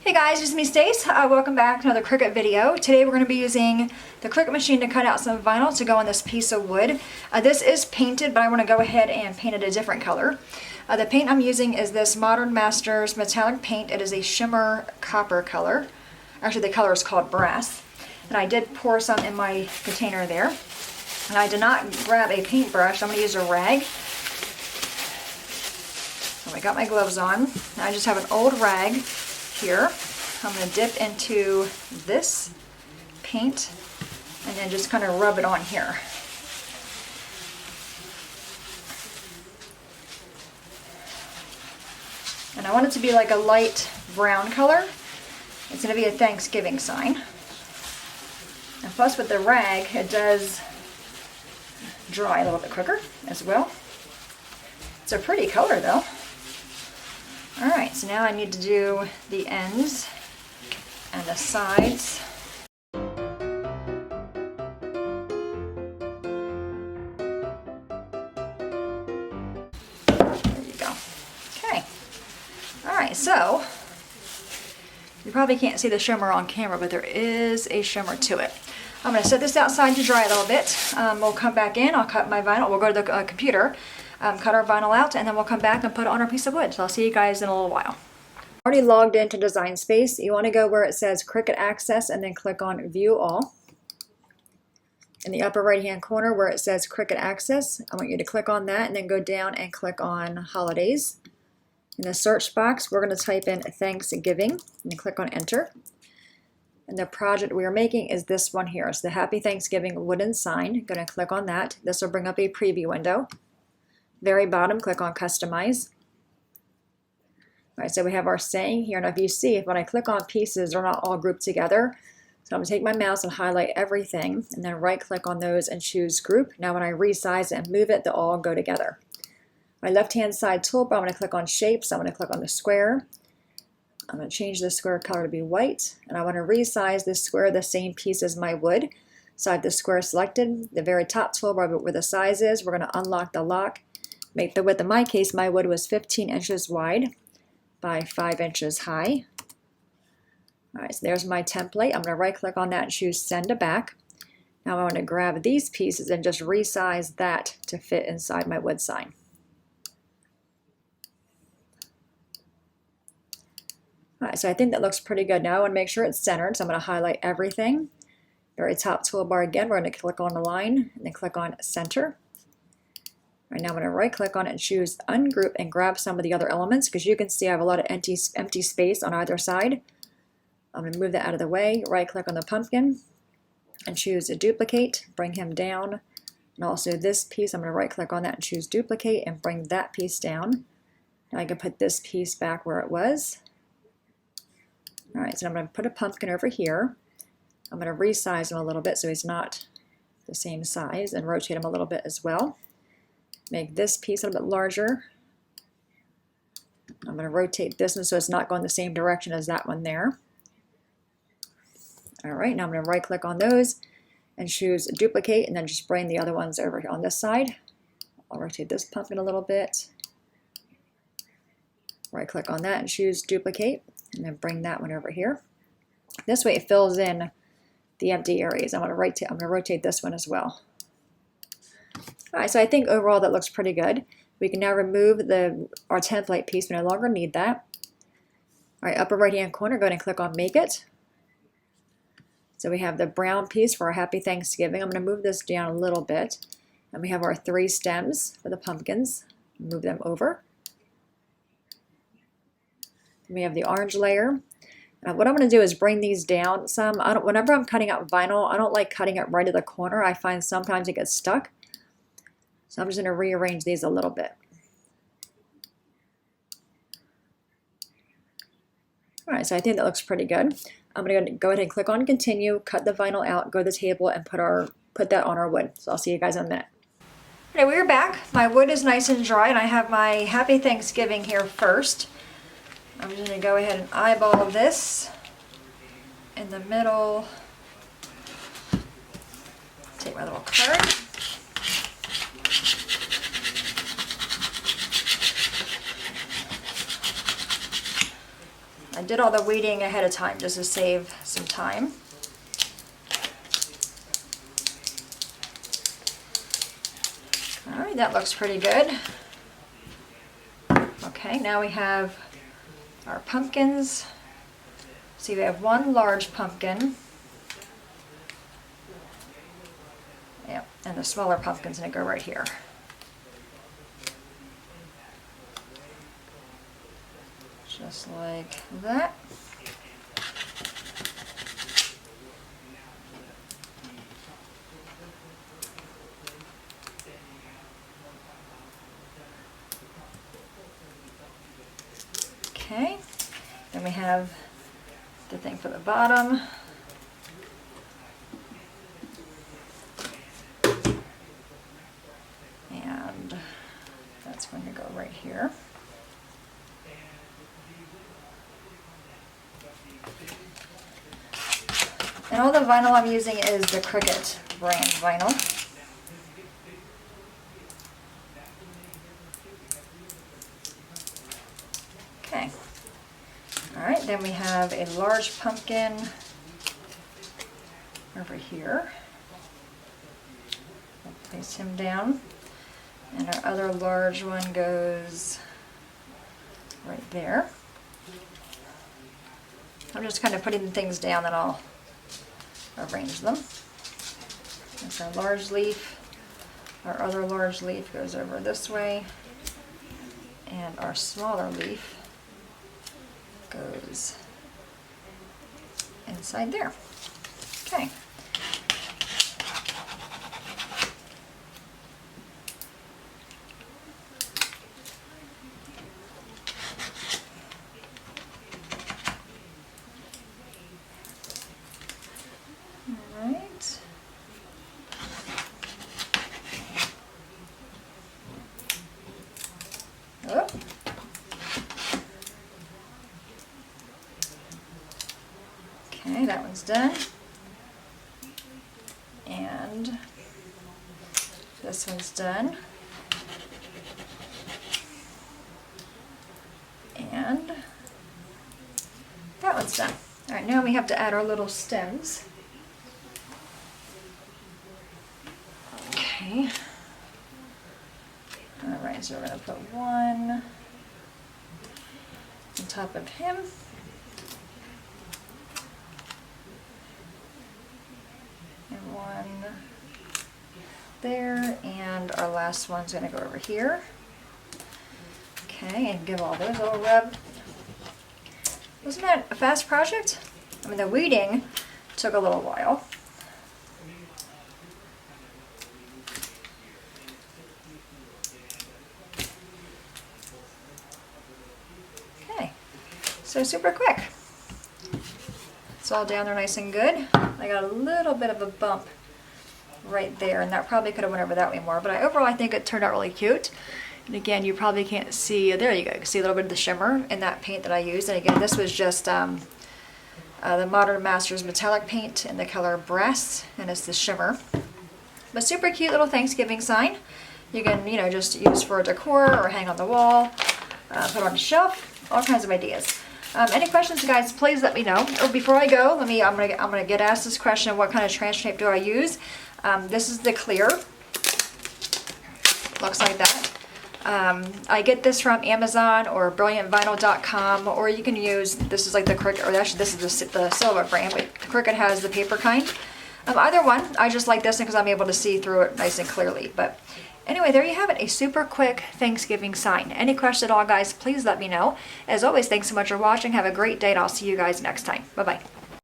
Hey guys, it's me Stace. Welcome back to another Cricut video. Today we're going to be using the Cricut machine to cut out some vinyl to go on this piece of wood. This is painted, but I want to go ahead and paint it a different color. The paint I'm using is this Modern Masters metallic paint. It is a shimmer copper color. Actually, the color is called brass. And I did pour some in my container there. And I did not grab a paintbrush. I'm going to use a rag. So I got my gloves on. Now I just have an old rag here. I'm going to dip into this paint and then just kind of rub it on here. And I want it to be like a light brown color. It's going to be a Thanksgiving sign. And plus with the rag, it does dry a little bit quicker as well. It's a pretty color though. Alright, so now I need to do the ends and the sides. There you go. Okay. Alright, so you probably can't see the shimmer on camera, but there is a shimmer to it. I'm going to set this outside to dry a little bit. We'll come back in, I'll cut my vinyl, we'll go to the computer, cut our vinyl out, and then we'll come back and put it on our piece of wood. So I'll see you guys in a little while. Already logged into Design Space. You want to go where it says Cricut Access and then click on View All. In the upper right hand corner where it says Cricut Access, I want you to click on that and then go down and click on Holidays. In the search box, we're going to type in Thanksgiving and then click on Enter. And the project we are making is this one here. It's the Happy Thanksgiving wooden sign. I'm going to click on that. This will bring up a preview window. Very bottom, click on Customize. Alright, so we have our saying here. Now if you see, when I click on pieces, they're not all grouped together. So I'm going to take my mouse and highlight everything, and then right click on those and choose Group. Now when I resize it and move it, they'll all go together. My left hand side toolbar, I'm going to click on Shapes. I'm going to click on the square. I'm going to change the square color to be white, and I want to resize this square the same piece as my wood. So I have the square selected. The very top toolbar where the size is, we're going to unlock the lock. Make the width, in my case, my wood was 15 inches wide by 5 inches high. Alright, so there's my template. I'm going to right click on that and choose Send to Back. Now I want to grab these pieces and just resize that to fit inside my wood sign. Alright, so I think that looks pretty good. Now I want to make sure it's centered, so I'm going to highlight everything. Very top toolbar again, we're going to click on the line and then click on Center. Right now I'm going to right click on it and choose Ungroup and grab some of the other elements, because you can see I have a lot of empty space on either side. I'm going to move that out of the way, right click on the pumpkin and choose a Duplicate, bring him down. And also this piece, I'm going to right click on that and choose Duplicate and bring that piece down. Now I can put this piece back where it was. Alright, so I'm going to put a pumpkin over here. I'm going to resize him a little bit so he's not the same size, and rotate him a little bit as well. Make this piece a little bit larger. I'm going to rotate this one so it's not going the same direction as that one there. Alright, now I'm going to right click on those and choose Duplicate, and then just bring the other ones over here on this side. I'll rotate this pumpkin a little bit. Right click on that and choose Duplicate, and then bring that one over here. This way it fills in the empty areas. I'm going to rotate this one as well. Alright, so I think overall that looks pretty good. We can now remove our template piece. We no longer need that. Alright, upper right hand corner, go ahead and click on Make It. So we have the brown piece for our Happy Thanksgiving. I'm going to move this down a little bit. And we have our 3 stems for the pumpkins. Move them over. We have the orange layer. What I'm going to do is bring these down some. Whenever I'm cutting out vinyl, I don't like cutting it right at the corner. I find sometimes it gets stuck. So I'm just going to rearrange these a little bit. Alright, so I think that looks pretty good. I'm going to go ahead and click on Continue, cut the vinyl out, go to the table, and put that on our wood. So I'll see you guys in a minute. Okay, we're back. My wood is nice and dry, and I have my Happy Thanksgiving here first. I'm just going to go ahead and eyeball this in the middle. Take my little card. I did all the weeding ahead of time just to save some time. All right, that looks pretty good. Okay, now we have our pumpkins. See, we have one large pumpkin. Yeah, and the smaller pumpkin's gonna go right here. Just like that. Okay, then we have the thing for the bottom. And that's going to go right here. And all the vinyl I'm using is the Cricut brand vinyl. Okay. All right, then we have a large pumpkin over here. I'll place him down. And our other large one goes right there. I'm just kind of putting things down, then I'll arrange them. That's our large leaf. Our other large leaf goes over this way. And our smaller leaf goes inside there. Okay. Alright. Oh. Okay, that one's done. And this one's done. And that one's done. All right, now we have to add our little stems. Okay. All right, so we're going to put one on top of him. And one there, and our last one's going to go over here. Okay, and give all those a little rub. Wasn't that a fast project? I mean, the weeding took a little while. Okay, so super quick. It's all down there nice and good. I got a little bit of a bump right there, and that probably could have went over that way more, but overall I think it turned out really cute. And again, you probably can't see, there you go, you can see a little bit of the shimmer in that paint that I used. And again, this was just the Modern Masters metallic paint in the color Brass, and it's the shimmer. But super cute little Thanksgiving sign. You can, you know, just use for decor or hang on the wall, put on a shelf, all kinds of ideas. Any questions, guys, please let me know. Oh, before I go, I'm gonna get asked this question, what kind of transfer tape do I use? This is the clear. Looks like that. I get this from Amazon or brilliantvinyl.com, or you can use, this is like the Cricut, or actually this is the silver brand, but Cricut has the paper kind. Either one, I just like this one because I'm able to see through it nice and clearly. But anyway, there you have it, a super quick Thanksgiving sign. Any questions at all, guys, please let me know. As always, thanks so much for watching. Have a great day, and I'll see you guys next time. Bye-bye.